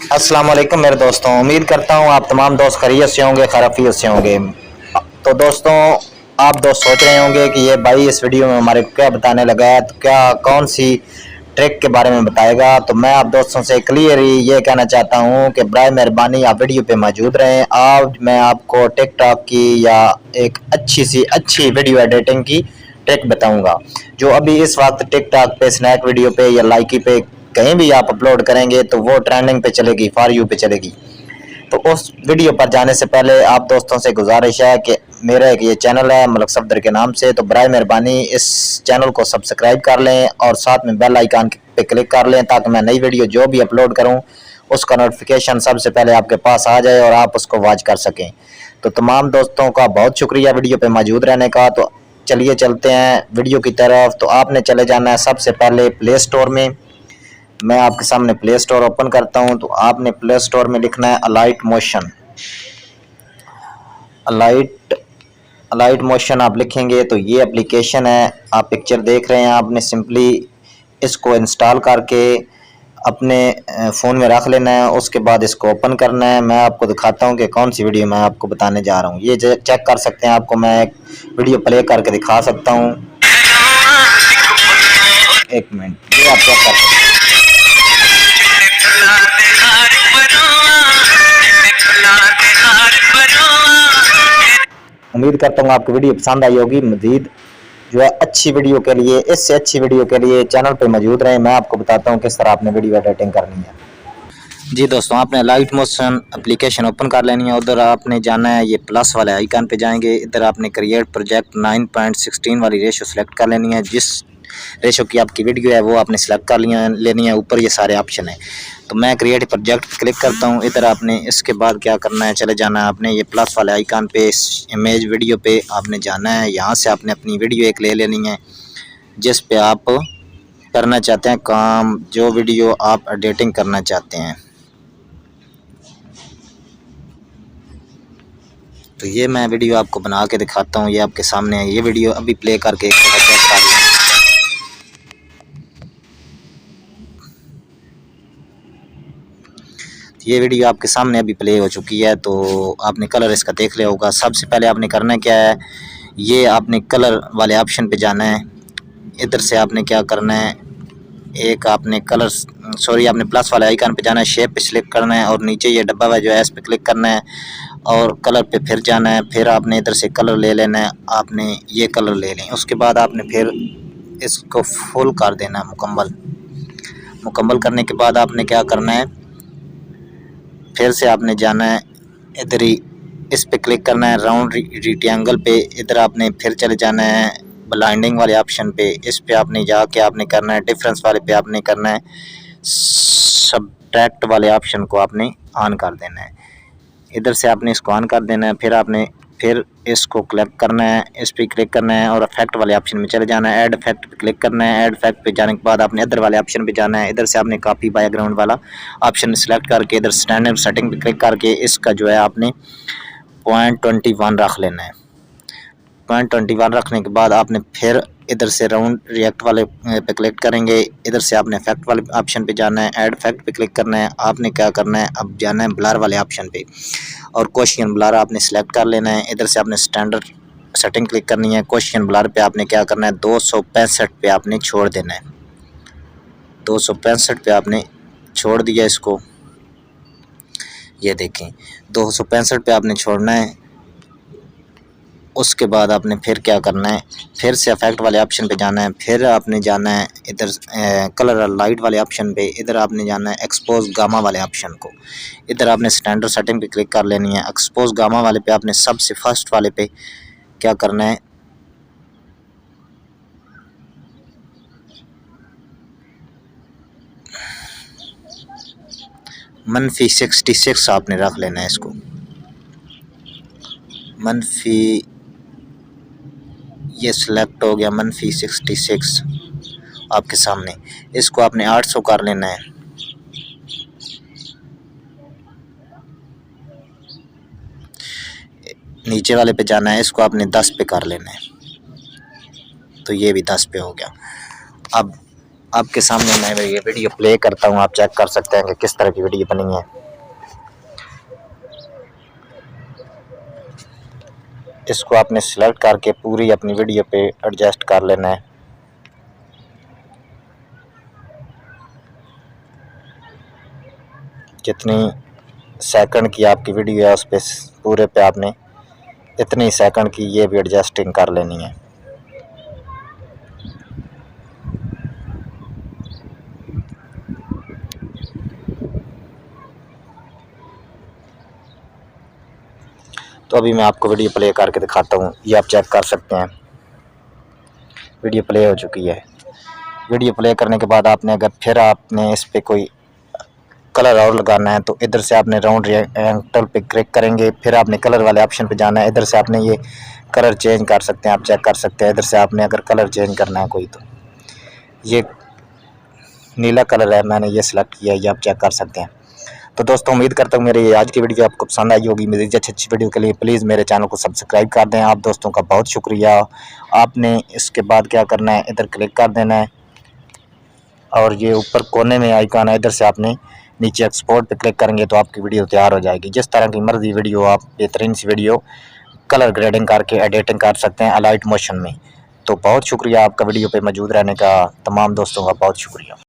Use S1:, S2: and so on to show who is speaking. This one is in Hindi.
S1: अस्सलाम वालेकुम मेरे दोस्तों, उम्मीद करता हूँ आप तमाम दोस्त खैरियत से होंगे, खैरियत से होंगे। तो दोस्तों, आप दोस्त सोच रहे होंगे कि ये भाई इस वीडियो में हमारे को क्या बताने लगा है, तो क्या कौन सी ट्रिक के बारे में बताएगा। तो मैं आप दोस्तों से क्लियर ही ये कहना चाहता हूँ कि बराए मेहरबानी आप वीडियो पे मौजूद रहें। आज मैं आपको टिकटॉक की या एक अच्छी वीडियो एडिटिंग की ट्रिक बताऊंगा, जो अभी इस वक्त टिकटॉक पे, स्नैक वीडियो पे या लाइकी पे कहीं भी आप अपलोड करेंगे तो वो ट्रेंडिंग पे चलेगी, फॉर यू पे चलेगी। तो उस वीडियो पर जाने से पहले आप दोस्तों से गुजारिश है कि मेरा एक ये चैनल है मलक सफदर के नाम से, तो बराए मेहरबानी इस चैनल को सब्सक्राइब कर लें और साथ में बेल आइकन पे क्लिक कर लें, ताकि मैं नई वीडियो जो भी अपलोड करूं उसका नोटिफिकेशन सबसे पहले आपके पास आ जाए और आप उसको वॉच कर सकें। तो तमाम दोस्तों का बहुत शुक्रिया वीडियो पे मौजूद रहने का। तो चलिए चलते हैं वीडियो की तरफ। तो आपने चले जाना है सबसे पहले प्ले स्टोर में। मैं आपके सामने प्ले स्टोर ओपन करता हूं। तो आपने प्ले स्टोर में लिखना है Alight Motion. Alight Alight Motion आप लिखेंगे तो ये एप्लीकेशन है, आप पिक्चर देख रहे हैं। आपने सिंपली इसको इंस्टॉल करके अपने फ़ोन में रख लेना है। उसके बाद इसको ओपन करना है। मैं आपको दिखाता हूं कि कौन सी वीडियो मैं आपको बताने जा रहा हूं। ये चेक कर सकते हैं, आपको मैं एक वीडियो प्ले करके दिखा सकता हूं। एक मिनट, ये आप चेक कर सकते हैं। उम्मीद करता हूँ आपको वीडियो पसंद आई होगी। मजीद जो है अच्छी वीडियो के लिए, इससे अच्छी वीडियो के लिए चैनल पे मौजूद रहें। मैं आपको बताता हूँ किस तरह आपने वीडियो एडिटिंग करनी है। जी दोस्तों, आपने लाइट मोशन एप्लीकेशन ओपन कर लेनी है। उधर आपने जाना है, ये प्लस वाले आइकन पे जाएंगे। इधर आपने क्रिएट प्रोजेक्ट 9.16 वाली रेशो सेलेक्ट कर लेनी है। जिस रेशो की आपकी वीडियो है वो आपने सेलेक्ट कर लेनी है। ऊपर ये सारे ऑप्शन है, तो मैं क्रिएट प्रोजेक्ट क्लिक करता हूँ। इधर आपने इसके बाद क्या करना है, चले जाना है आपने ये प्लस वाले आइकन पे, इस इमेज वीडियो पे आपने जाना है। यहाँ से आपने अपनी वीडियो एक ले लेनी है जिस पे आप करना चाहते हैं काम, जो वीडियो आप एडिटिंग करना चाहते हैं। तो ये मैं वीडियो आपको बना के दिखाता हूँ, ये आपके सामने है। ये वीडियो अभी प्ले करके एक चेक कर लें। ये वीडियो आपके सामने अभी प्ले हो चुकी है। तो आपने कलर इसका देख लिया होगा। सबसे पहले आपने करना क्या है, ये आपने कलर वाले ऑप्शन पे जाना है। इधर से आपने क्या करना है, एक आपने कलर आपने प्लस वाले आइकन पे जाना है, शेप पे क्लिक करना है और नीचे ये डब्बा है जो है इस पे क्लिक करना है और कलर पे फिर जाना है। फिर आपने इधर से कलर ले लेना है, आपने ये कलर ले लें। उसके बाद आपने फिर इसको फुल कर देना है, मुकम्मल करने के बाद आपने क्या करना है, फिर से आपने जाना है इधर ही, इस पे क्लिक करना है राउंड रेक्टेंगल पे। इधर आपने फिर चले जाना है ब्लाइंडिंग वाले ऑप्शन पे। इस पे आपने जाके आपने करना है डिफरेंस वाले पे आपने करना है सब्ट्रैक्ट वाले ऑप्शन को आपने ऑन कर देना है। इधर से आपने इसको ऑन कर देना है। फिर आपने फिर इसको क्लिक करना है, इस पर क्लिक करना है और इफेक्ट वाले ऑप्शन में चले जाना है। ऐड इफेक्ट पे क्लिक करना है। ऐड इफेक्ट पे जाने के बाद आपने इधर वाले ऑप्शन पे जाना है। इधर से आपने कॉपी बैकग्राउंड वाला ऑप्शन सेलेक्ट करके इधर स्टैंडर्ड सेटिंग पे क्लिक करके इसका जो है आपने 0.21 रख लेना है। 0.21 रखने के बाद आपने फिर इधर से राउंड रिएक्ट वाले पे क्लिक करेंगे। इधर से आपने इफेक्ट वाले ऑप्शन पे जाना है, ऐड इफेक्ट पे क्लिक करना है। आपने क्या करना है, अब जाना है ब्लर वाले ऑप्शन पे और क्वेश्चन ब्लर आपने सेलेक्ट कर लेना है। इधर से आपने स्टैंडर्ड सेटिंग क्लिक करनी है। क्वेश्चन ब्लर पे आपने क्या करना है, 265 पे आपने छोड़ देना है। 265 पे आपने छोड़ दिया इसको, ये देखें 265 पे आपने छोड़ना है। उसके बाद आपने फिर क्या करना है, फिर से इफेक्ट वाले ऑप्शन पे जाना है। फिर आपने जाना है इधर कलर लाइट वाले ऑप्शन पे। इधर आपने जाना है एक्सपोज गामा वाले ऑप्शन को। इधर आपने स्टैंडर्ड सेटिंग पे क्लिक कर लेनी है। एक्सपोज गामा वाले पे आपने सबसे फर्स्ट वाले पे क्या करना है, -66 आपने रख लेना है इसको। ये सिलेक्ट हो गया, -66 आपके सामने। इसको आपने 800 कर लेना है। नीचे वाले पे जाना है, इसको आपने 10 पे कर लेना है। तो ये भी 10 पे हो गया। अब आपके सामने मैं ये वीडियो प्ले करता हूँ, आप चेक कर सकते हैं कि किस तरह की वीडियो बनी है। इसको आपने सिलेक्ट करके पूरी अपनी वीडियो पे एडजस्ट कर लेना है। जितनी सेकंड की आपकी वीडियो है उस पे पूरे पे आपने इतनी सेकंड की ये भी एडजस्टिंग कर लेनी है। तो अभी मैं आपको वीडियो प्ले करके दिखाता हूँ, ये आप चेक कर सकते हैं वीडियो प्ले हो चुकी है। वीडियो प्ले करने के बाद आपने अगर फिर आपने इस पर कोई कलर और लगाना है तो इधर से आपने राउंड रेक्टेंगल पे क्लिक करेंगे, फिर आपने कलर वाले ऑप्शन पे जाना है। इधर से आपने ये कलर चेंज कर सकते हैं, आप चेक कर सकते हैं। इधर से आपने अगर कलर चेंज करना है कोई, तो ये नीला कलर है, मैंने ये सिलेक्ट किया है, ये आप चेक कर सकते हैं। तो दोस्तों उम्मीद करता हूँ मेरी आज की वीडियो आपको पसंद आई होगी। मेरी अच्छी वीडियो के लिए प्लीज़ मेरे चैनल को सब्सक्राइब कर दें। आप दोस्तों का बहुत शुक्रिया। आपने इसके बाद क्या करना है, इधर क्लिक कर देना है और ये ऊपर कोने में आइकन है, इधर से आपने नीचे एक्सपोर्ट पे क्लिक करेंगे तो आपकी वीडियो तैयार हो जाएगी। जिस तरह की मर्जी वीडियो आप बेहतरीन सी वीडियो कलर ग्रेडिंग करके एडिटिंग कर सकते हैं अलाइट मोशन में। तो बहुत शुक्रिया आपका वीडियो पे मौजूद रहने का। तमाम दोस्तों का बहुत शुक्रिया।